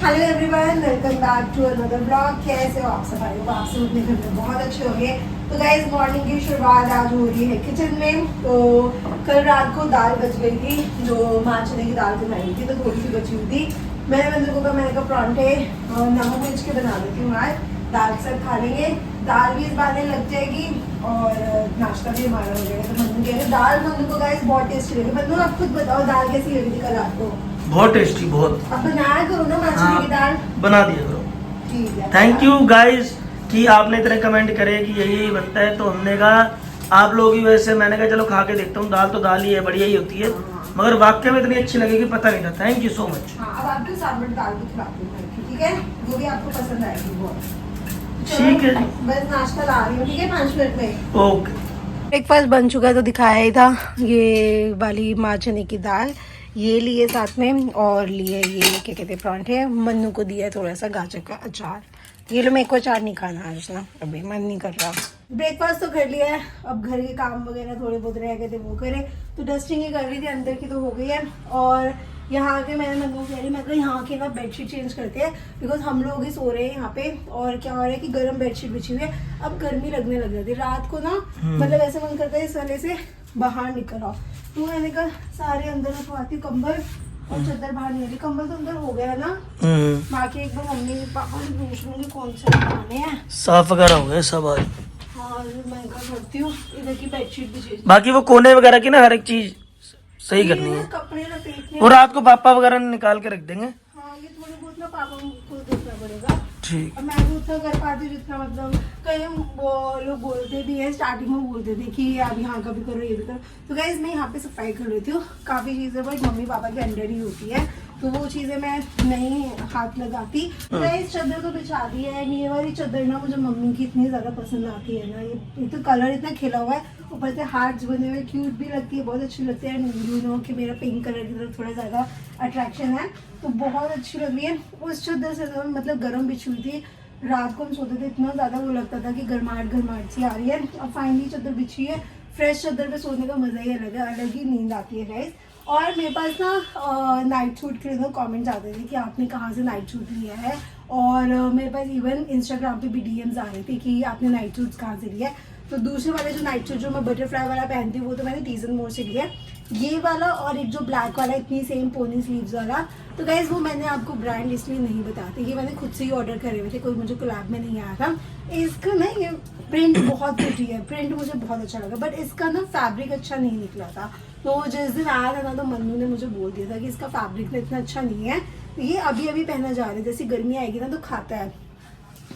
Hello everyone, welcome back to another blog. कैसे हो आप सब? आई होप आप सब अपने घर में बहुत अच्छे होंगे। तो गाइस, मॉर्निंग की शुरुआत आज हो रही है किचन में। तो कल रात को दाल बच गई थी, जो माँ चने की दाल बनाई थी, तो थोड़ी सी बची हुई थी। मैंने मैंने कहा परांठे नमक मिर्च के बना देती हूँ, आज दाल के साथ खा लेंगे। दाल भी इस बार लग जाएगी और नाश्ता भी हमारा हो जाएगा। तो मन्नू कह रहे दाल, मन्नू को गाइस बहुत टेस्टी लगी। मन्नू आप खुद बताओ दाल कैसी लगी थी कल रात को? बहुत टेस्टी, बहुत। अब बनाया करो ना माँ चने की दाल। बना दिया करो। ठीक है, थैंक यू गाइस कि आपने इतने कमेंट करे कि यही बनता है, तो हमने कहा आप लोग ही वैसे, मैंने कहा चलो खा के देखता हूँ। दाल तो दाल ही है, बढ़िया ही होती है, मगर वाकई में इतनी अच्छी लगेगी पता नहीं था। Thank you so much. हाँ, अब आपके सामने दाल भी खिलाती हूँ, ठीक है? वो भी आपको पसंद आएगी बहुत। ठीक है, बस नाश्ता ला रही हूँ, ठीक है? 5 मिनट में ओके। ब्रेकफास्ट बन चुका है, तो दिखाया ही था ये वाली माँ चने की दाल। ये लिए साथ में, और लिए ये क्या कहते हैं परांठे। मन्नू को दिया थोड़ा सा गाजर का अचार। ये लो, मेरे को अचार नहीं खाना आज ना, अभी मन नहीं कर रहा। ब्रेकफास्ट तो कर लिया है, अब घर के काम वगैरह थोड़े बहुत रह गए थे वो करे। तो डस्टिंग ही कर रही थी, अंदर की तो हो गई है। और यहाँ के मैंने मन्नू कह रही, मैं कहा यहाँ की ना बेडशीट चेंज करते हैं, बिकॉज हम लोग ही सो रहे हैं यहाँ पे। और क्या हो रहा है कि गर्म बेडशीट बिछी हुई है, अब गर्मी लगने लग जाती है रात को ना। मतलब ऐसे मन करता है इस वाले से बाहर निकल आओ। तो मैंने कहा सारे अंदर रखवाती हूँ, कंबल और चादर बाहर नहीं रही। कंबल तो अंदर हो गया है ना, बाकी एक बार मम्मी पापा से पूछ लूंगी कौन से लगाने हैं। साफ वगैरह हो गए सब आज। हाँ, मैं करती हूँ। इधर की बेडशीट भी चेंज, बाकी वो कोने वगैरह की ना हर एक चीज सही करनी है। कपड़े लपेटने, और रात को पापा वगैरह निकाल के रख देंगे। हाँ ये थोड़ी बहुत ना पापा को देखना पड़ेगा। ठीक। और मैं भी उतना कर पाती हूँ जितना, मतलब कई वो लोग बोलते भी है, स्टार्टिंग में बोलते थे कि आप यहाँ का भी करो ये भी करो। तो गाइस मैं यहाँ पे सफाई कर लेती हूँ, काफ़ी चीज़ें बट मम्मी पापा के अंडर ही होती है, तो वो चीज़ें मैं नहीं हाथ लगाती। गाइस चादर तो बिछा दी है। ये वाली चादर ना मुझे मम्मी की इतनी ज़्यादा पसंद आती है ना, ये तो कलर इतना खिला हुआ है, ऊपर से हार्ट्स बने हुए, क्यूट भी लगती है, बहुत अच्छी लगती है। यू नो कि मेरा पिंक कलर की तरफ थोड़ा ज़्यादा अट्रैक्शन है, तो बहुत अच्छी लग रही है। उस चादर से तो मतलब गर्म बिछी हुई थी, रात को हम सोते थे इतना ज़्यादा वो लगता था कि गर्माहट सी आ रही है। अब फाइनली चादर बिछी है, फ्रेश चादर पे सोने का मज़ा ही अलग है, अलग ही नींद आती है गाइस। और मेरे पास ना नाइट सूट के लिए कमेंट्स आते थे कि आपने कहाँ से नाइट सूट लिया है, और मेरे पास इवन इंस्टाग्राम पे भी डीएम्स आ रहे थे कि आपने नाइट सूट्स कहाँ से लिया है। तो दूसरे वाले जो नाइट सूट जो मैं बटरफ्लाई वाला पहनती हूँ वो तो मैंने टीजन मोर से लिया। ये वाला और एक जो ब्लैक वाला इतनी सेम पोनी स्लीव्स वाला, तो गाइज वो मैंने आपको ब्रांड इसलिए नहीं बताती, ये मैंने खुद से ही ऑर्डर करे हुए थे, कोई मुझे कोलैब में नहीं आया था। इसका ना ये प्रिंट बहुत प्रिटी है, प्रिंट मुझे बहुत अच्छा लगा, बट इसका ना फैब्रिक अच्छा नहीं निकला था। तो जिस दिन आया था ना, तो मन्नू ने मुझे बोल दिया था कि इसका फैब्रिक ना इतना अच्छा नहीं है, ये अभी अभी पहना जा रहा है, जैसी गर्मी आएगी ना तो खाता है।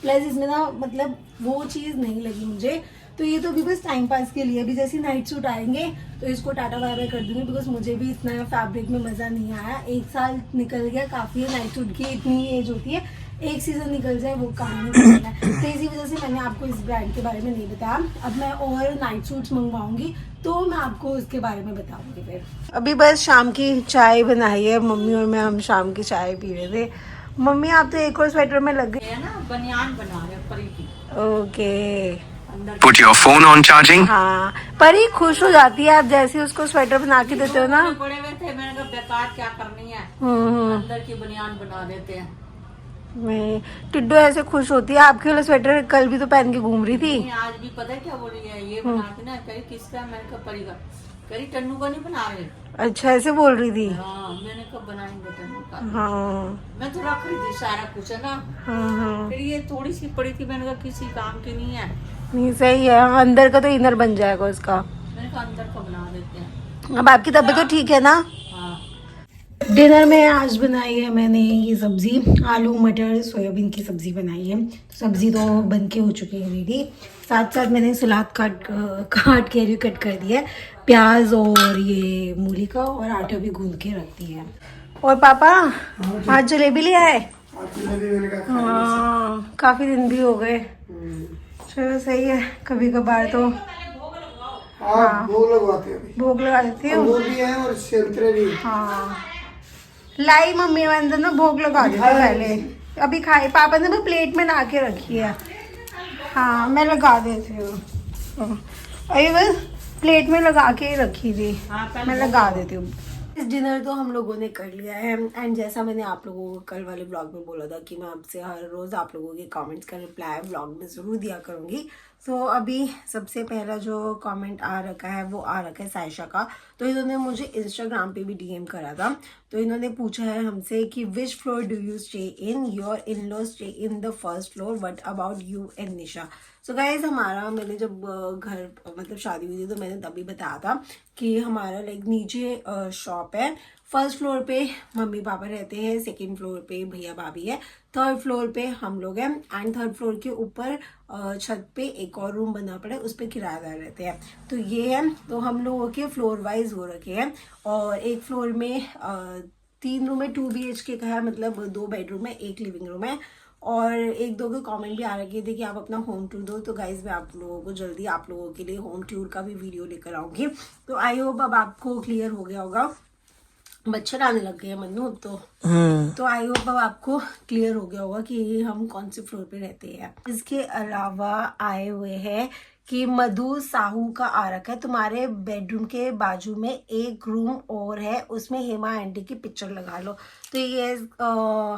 प्लस इसमें ना मतलब वो चीज़ नहीं लगी मुझे, तो ये तो अभी बस टाइम पास के लिए। अभी जैसे नाइट सूट आएंगे तो इसको टाटा बाय बाय कर दूंगी, बिकॉज मुझे भी इतना फैब्रिक में मज़ा नहीं आया। 1 साल निकल गया, काफ़ी है नाइट सूट की, इतनी एज होती है, एक सीज़न निकल जाए वो काम नहीं करना है। तो इसी वजह से मैंने आपको इस ब्रांड के बारे में नहीं बताया। अब मैं और नाइट सूट्स मंगवाऊंगी तो मैं आपको उसके बारे में बताऊंगी फिर। अभी बस शाम की चाय बनाई है मम्मी और मैं, हम शाम की चाय पी रहे थे। मम्मी आप तो एक और स्वेटर में लग गए ना, बनियान बना रहे परी की। Okay, Put your phone on charging. हाँ परी खुश हो जाती है आप जैसे उसको स्वेटर बना के देते हो ना। बड़े हुए थे, मैंने कहा बेकार क्या करनी है, अंदर की बनियान बना देते हैं। मैं टिड्डो ऐसे खुश होती है, आपके वाला स्वेटर कल भी तो पहन के घूम रही थी। नहीं, आज भी पता है क्या बोल रही है, ये बना के ना कहीं किसका, मैंने कहा परी का, कहीं टन्नू का नहीं बना रहे। अच्छा ऐसे बोल रही थी। हाँ, मैंने कहा बनाएंगे टन्नू का। हाँ मैं तो रख रही थी सारा कुछ है ना। हाँ, फिर ये थोड़ी सी पड़ी थी, मैंने कहा किसी काम की नहीं है, नहीं सही है, अंदर का तो इनर बन जाएगा उसका। मैंने कहा अंदर का बना देते हैं। अब आपकी तबीयत तो ठीक है ना? हाँ, डिनर में आज बनाई है मैंने ये सब्जी, आलू मटर सोयाबीन की सब्जी बनाई है। तो सब्जी तो बन के हो चुकी है रेडी, साथ साथ मैंने सलाद कट कर दिया है, प्याज और ये मूली का, और आटा भी गूंद के रख दिया है। और पापा आज जलेबी ले आए? हाँ काफ़ी दिन भी हो गए। चलो सही है, कभी कभार तो हाँ भोग लगवाते हैं, भोग लगा देती हूँ। अंगूर भी है और संतरे भी। हाँ लाई मम्मी अंदर ना भोग लगा देती हूँ पहले, अभी खाई पापा ने भी प्लेट में ला के रखी है। हाँ मैं लगा देती हूँ, अभी बस प्लेट में लगा के रखी थी, मैं लगा देती हूँ। डिनर तो हम लोगों ने कर लिया है एंड जैसा मैंने आप लोगों को कल वाले ब्लॉग में बोला था कि मैं आपसे हर रोज़ आप लोगों के कमेंट्स का रिप्लाई ब्लॉग में ज़रूर दिया करूँगी। तो अभी सबसे पहला जो कमेंट आ रखा है वो आ रखा है सायशा का। तो इन्होंने मुझे इंस्टाग्राम पे भी डीएम करा था। तो इन्होंने पूछा है हमसे कि विच floor do you stay in, your in law stay in the first floor, what about you and Nisha. So guys मैंने जब घर मतलब शादी हुई थी तो मैंने तभी बताया था कि हमारा लाइक नीचे शॉप है, फर्स्ट फ्लोर पे मम्मी पापा रहते हैं, सेकंड फ्लोर पे भैया भाभी है, थर्ड फ्लोर पे हम लोग हैं एंड थर्ड फ्लोर के ऊपर छत पे एक और रूम बना पड़ा है, उस पे किराएदार रहते हैं। तो ये है, तो हम लोगों के फ्लोर वाइज हो रखे हैं और एक फ्लोर में 3 रूम है, 2 BHK का है, मतलब 2 बेडरूम है, 1 लिविंग रूम है। और 1-2 के कमेंट भी आ रखे थे कि आप अपना होम टूर दो। तो गाइज मैं आप लोगों को जल्दी आप लोगों के लिए होम टूर का भी वीडियो लेकर आऊँगी। तो आई होप अब आपको क्लियर हो गया होगा, मच्छर आने लग गए हैं मन्नू अब तो आई होप अब आपको क्लियर हो गया होगा कि हम कौन से फ्लोर पे रहते हैं। इसके अलावा आए हुए हैं कि मधु साहू का आ रखा है, तुम्हारे बेडरूम के बाजू में एक रूम और है, उसमें हेमा आंटी की पिक्चर लगा लो। तो ये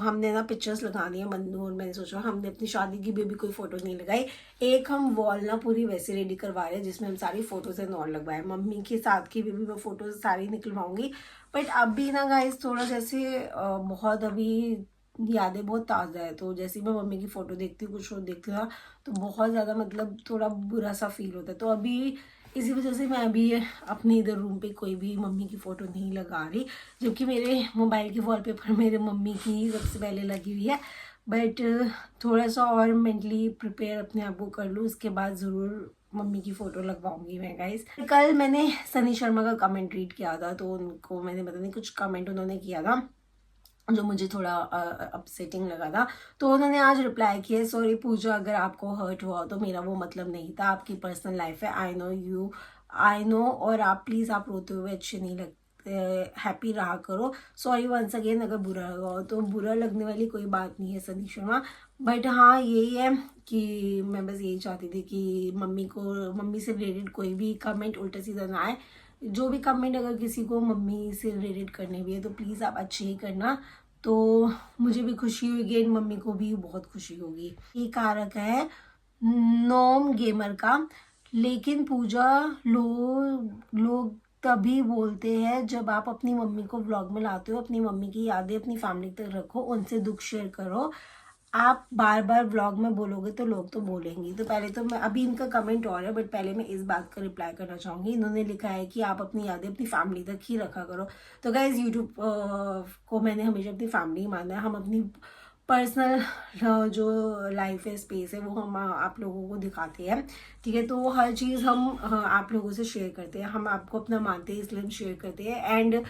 हमने ना पिक्चर्स लगानी है मन्नू और मैंने सोचा, हमने अपनी शादी की भी कोई फोटो नहीं लगाई। एक हम वॉल ना पूरी वैसे रेडी करवा रहे हैं जिसमें हम सारी फोटोज एंड और लगवाए। मम्मी के साथ की भी मैं फोटोज सारी निकलवाऊंगी। बट अभी ना गाइस थोड़ा जैसे बहुत अभी यादें बहुत ताज़ा है, तो जैसे मैं मम्मी की फ़ोटो देखती हूँ, कुछ और देखती हूँ तो बहुत ज़्यादा मतलब थोड़ा बुरा सा फील होता है। तो अभी इसी वजह से मैं अभी अपने इधर रूम पे कोई भी मम्मी की फ़ोटो नहीं लगा रही, जबकि मेरे मोबाइल के वॉलपेपर मेरे मम्मी की सबसे पहले लगी हुई है। बट थोड़ा सा और मेंटली प्रिपेयर अपने आप को कर लूँ, उसके बाद ज़रूर मम्मी की फ़ोटो लगवाऊंगी मैं गाइस। कल मैंने सनी शर्मा का कमेंट रीड किया था, तो उनको मैंने पता नहीं कुछ कमेंट उन्होंने किया था जो मुझे थोड़ा अपसेटिंग लगा था। तो उन्होंने आज रिप्लाई किया, सॉरी पूजा अगर आपको हर्ट हुआ तो मेरा वो मतलब नहीं था, आपकी पर्सनल लाइफ है, आई नो और आप प्लीज़ आप रोते हुए अच्छे नहीं लगते, हैप्पी रहा करो, सॉरी वंस अगेन अगर बुरा लगा हो। तो बुरा लगने वाली कोई बात नहीं है सनी शर्मा, बट हाँ यही है कि मैं बस यही चाहती थी कि मम्मी से रिलेटेड कोई भी कमेंट उल्टा सीधा ना आए। जो भी कमेंट अगर किसी को मम्मी से रिलेटेड करने भी है तो प्लीज़ आप अच्छे ही करना, तो मुझे भी खुशी होगी एंड मम्मी को भी बहुत खुशी होगी। ये कारक है नोम गेमर का, लेकिन पूजा लोग तभी बोलते हैं जब आप अपनी मम्मी को व्लॉग में लाते हो, अपनी मम्मी की यादें अपनी फैमिली तक रखो, उनसे दुख शेयर करो। आप बार बार व्लॉग में बोलोगे तो लोग तो बोलेंगे। तो पहले तो मैं अभी इनका कमेंट और है, बट पहले मैं इस बात का रिप्लाई करना चाहूँगी। इन्होंने लिखा है कि आप अपनी यादें अपनी फैमिली तक ही रखा करो। तो गाइज यूट्यूब को मैंने हमेशा अपनी फैमिली माना है। हम अपनी पर्सनल जो लाइफ है, स्पेस है, वो हम आप लोगों को दिखाते हैं, ठीक है। तो वो हर चीज़ हम आप लोगों से शेयर करते हैं, हम आपको अपना मानते हैं इसलिए हम शेयर करते हैं। एंड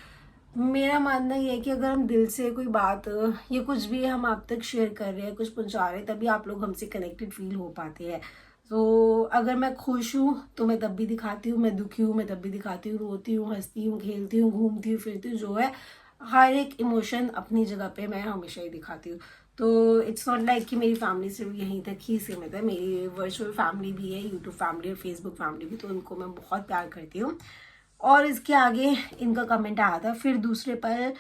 मेरा मानना ये है कि अगर हम दिल से कोई बात या कुछ भी हम आप तक शेयर कर रहे हैं, कुछ पहुंचा रहे हैं, तभी आप लोग हमसे कनेक्टेड फील हो पाते हैं। तो अगर मैं खुश हूँ तो मैं तब भी दिखाती हूँ, मैं दुखी हूँ मैं तब भी दिखाती हूँ, रोती हूँ, हंसती हूँ, खेलती हूँ, घूमती हूँ, फिरती हूँ, जो है हर एक इमोशन अपनी जगह पे मैं हमेशा ही दिखाती हूँ। तो इट्स नॉट लाइक कि मेरी फैमिली सिर्फ यहीं तक ही सीमित है, मेरी वर्चुअल फैमिली भी है, यूट्यूब फैमिली और फेसबुक फैमिली भी, तो उनको मैं बहुत प्यार करती हूँ। और इसके आगे इनका कमेंट आया था, फिर दूसरे पर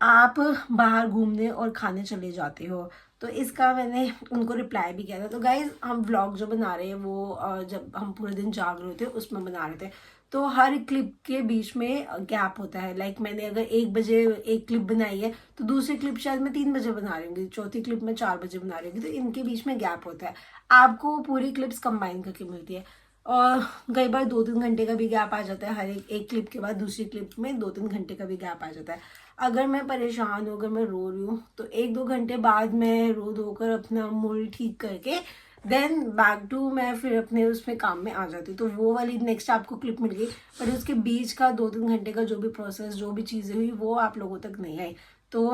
आप बाहर घूमने और खाने चले जाते हो। तो इसका मैंने उनको रिप्लाई भी किया था। तो गाइज हम व्लॉग जो बना रहे हैं वो जब हम पूरे दिन जाग रहे थे उसमें बना रहे थे, तो हर क्लिप के बीच में गैप होता है। लाइक मैंने अगर 1 बजे एक क्लिप बनाई है तो दूसरी क्लिप शायद मैं 3 बजे बना रही हूँ, चौथी क्लिप मैं 4 बजे बना रही हूँ, तो इनके बीच में गैप होता है। आपको पूरी क्लिप्स कंबाइन करके मिलती है और कई बार 2-3 घंटे का भी गैप आ जाता है, हर एक क्लिप के बाद दूसरी क्लिप में 2-3 घंटे का भी गैप आ जाता है। अगर मैं परेशान हूँ, अगर मैं रो रही हूँ, तो 1-2 घंटे बाद मैं रो धोकर अपना मूड ठीक करके देन बैक टू मैं फिर अपने उसमें काम में आ जाती हूँ। तो वो वाली नेक्स्ट आपको क्लिप मिल गई, पर उसके बीच का 2-3 घंटे का जो भी प्रोसेस, जो भी चीज़ें हुई, वो आप लोगों तक नहीं आई। तो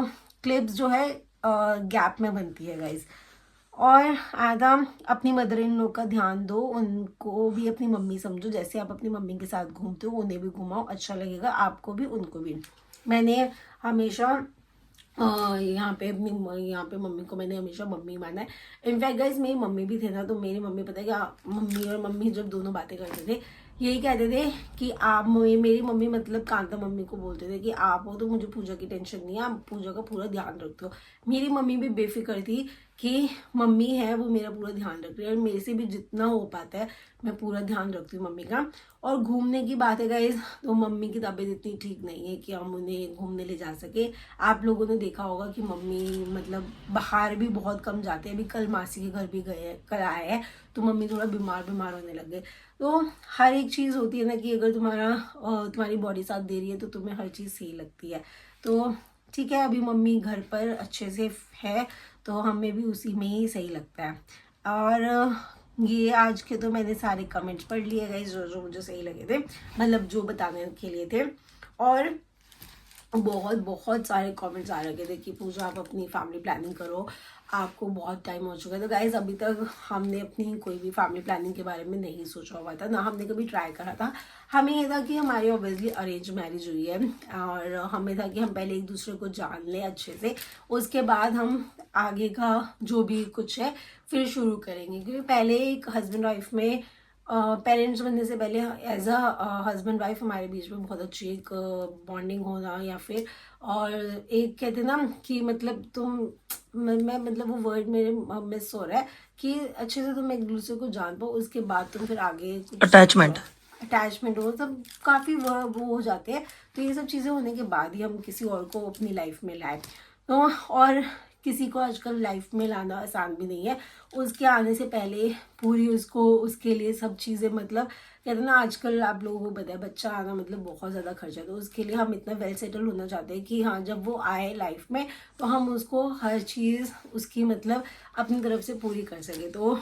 क्लिप्स जो है गैप में बनती है गाइज। और आधा अपनी मदर इन लॉ का ध्यान दो, उनको भी अपनी मम्मी समझो, जैसे आप अपनी मम्मी के साथ घूमते हो उन्हें भी घुमाओ, अच्छा लगेगा आपको भी उनको भी। मैंने हमेशा यहाँ पे मम्मी को मैंने हमेशा मम्मी माना है। इनफैक्ट गाइज मेरी मम्मी भी थे ना, तो मेरी मम्मी पता है क्या, मम्मी और मम्मी जब दोनों बातें करते थे, यही कहते थे कि आप मेरी मम्मी मतलब कांता मम्मी को बोलते थे कि आप हो तो मुझे पूजा की टेंशन नहीं है, आप पूजा का पूरा ध्यान रखते हो। मेरी मम्मी भी बेफिक्र थी कि मम्मी है वो मेरा पूरा ध्यान रख रही है, और मेरे से भी जितना हो पाता है मैं पूरा ध्यान रखती हूँ मम्मी का। और घूमने की बात है गाइस, तो मम्मी की तबीयत इतनी ठीक नहीं है कि हम उन्हें घूमने ले जा सके। आप लोगों ने देखा होगा कि मम्मी मतलब बाहर भी बहुत कम जाते हैं। अभी कल मासी के घर भी गए, कल आए हैं, तो मम्मी थोड़ा बीमार होने लग गए। तो हर एक चीज़ होती है ना कि अगर तुम्हारी बॉडी साथ दे रही है तो तुम्हें हर चीज़ सही लगती है। तो ठीक है, अभी मम्मी घर पर अच्छे से है तो हमें भी उसी में ही सही लगता है। और ये आज के तो मैंने सारे कमेंट्स पढ़ लिए गाइस जो जो मुझे सही लगे थे, मतलब जो बताने के लिए थे। और बहुत बहुत सारे कमेंट्स आ रखे थे कि पूजा आप अपनी फैमिली प्लानिंग करो, आपको बहुत टाइम हो चुका है। तो गाइज अभी तक हमने अपनी कोई भी फैमिली प्लानिंग के बारे में नहीं सोचा हुआ था, ना हमने कभी ट्राई करा था। हमें ये था कि हमारी ऑब्वियसली अरेंज मैरिज हुई है और हमें था कि हम पहले एक दूसरे को जान लें अच्छे से, उसके बाद हम आगे का जो भी कुछ है फिर शुरू करेंगे। क्योंकि पहले एक हस्बैंड वाइफ में पेरेंट्स बनने से पहले एज अ हस्बैंड वाइफ हमारे बीच में बहुत अच्छी एक बॉन्डिंग होना, या फिर और एक कहते ना कि मतलब मैं मतलब वो वर्ड मेरे मिस हो रहा है कि अच्छे से तुम एक दूसरे को जान पाओ, उसके बाद तुम फिर आगे अटैचमेंट हो, सब काफ़ी वो हो जाते हैं। तो ये सब चीज़ें होने के बाद ही हम किसी और को अपनी लाइफ में लाए। तो और किसी को आजकल लाइफ में लाना आसान भी नहीं है, उसके आने से पहले पूरी उसके लिए सब चीज़ें मतलब कहते हैं ना, आजकल आप लोगों को पता है बच्चा आना मतलब बहुत ज़्यादा खर्चा। तो उसके लिए हम इतना वेल सेटल होना चाहते हैं कि हाँ जब वो आए लाइफ में तो हम उसको हर चीज़ उसकी मतलब अपनी तरफ से पूरी कर सके। तो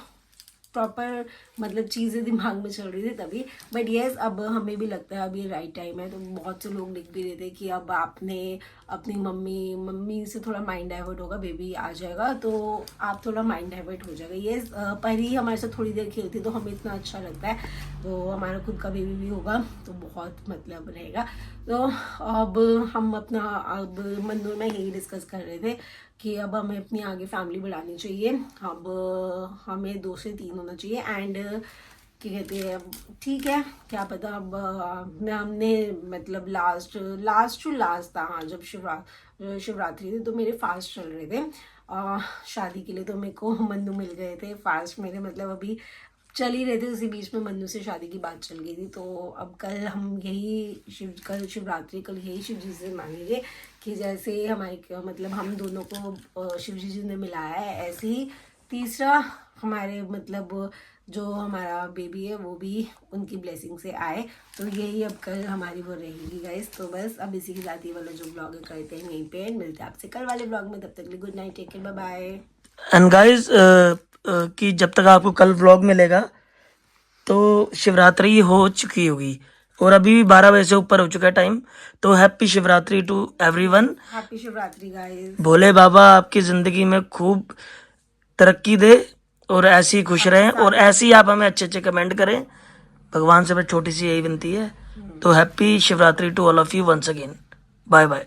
प्रॉपर मतलब चीज़ें दिमाग में चल रही थी तभी। बट येस अब हमें भी लगता है अब ये राइट टाइम है। तो बहुत से लोग लिख भी रहे थे कि अब आपने अपनी मम्मी से थोड़ा माइंड डाइवर्ट होगा, बेबी आ जाएगा तो आप थोड़ा माइंड डाइवर्ट हो जाएगा। येस परी हमारे साथ थोड़ी देर खेलती तो हमें इतना अच्छा लगता है, तो हमारा खुद का बेबी भी होगा तो बहुत मतलब रहेगा। तो अब हम अब मंदिर में यही डिस्कस कर रहे थे कि अब हमें अपनी आगे फैमिली बढ़ानी चाहिए। अब हमें 2 से 3 होना चाहिए। एंड क्या कहते हैं, ठीक है क्या पता अब हमने मतलब लास्ट था, हाँ जब शिवरात्रि थी तो मेरे फास्ट चल रहे थे शादी के लिए, तो मेरे को मन्नू मिल गए थे फास्ट मेरे, मतलब अभी चल ही रहे थे, उसी बीच में मन्नू से शादी की बात चल गई थी। तो अब कल हम कल शिवरात्रि कल यही शिव जी से मांगेंगे कि जैसे हमारे मतलब हम दोनों को शिव जी ने मिलाया है, ऐसे ही तीसरा हमारे मतलब जो हमारा बेबी है वो भी उनकी ब्लेसिंग से आए। तो यही अब कल हमारी वो रहेगी गाइस। तो बस अब इसी के साथ ही वाला जो ब्लॉग है करते हैं यहीं पे, मिलते हैं आपसे कल वाले ब्लॉग में। तब तक के लिए good night, take care, bye bye. And guys कि जब तक आपको कल व्लॉग मिलेगा तो शिवरात्रि हो चुकी होगी और अभी भी 12 बजे से ऊपर हो चुका है टाइम। तो happy Shivratri to everyone. Happy Shivratri guys. Bhole Baba आपकी जिंदगी में खूब तरक्की दे और ऐसे ही खुश रहें और ऐसे ही आप हमें अच्छे अच्छे कमेंट करें। भगवान से बस छोटी सी यही विनती है। तो happy Shivratri to all of you once again, bye bye.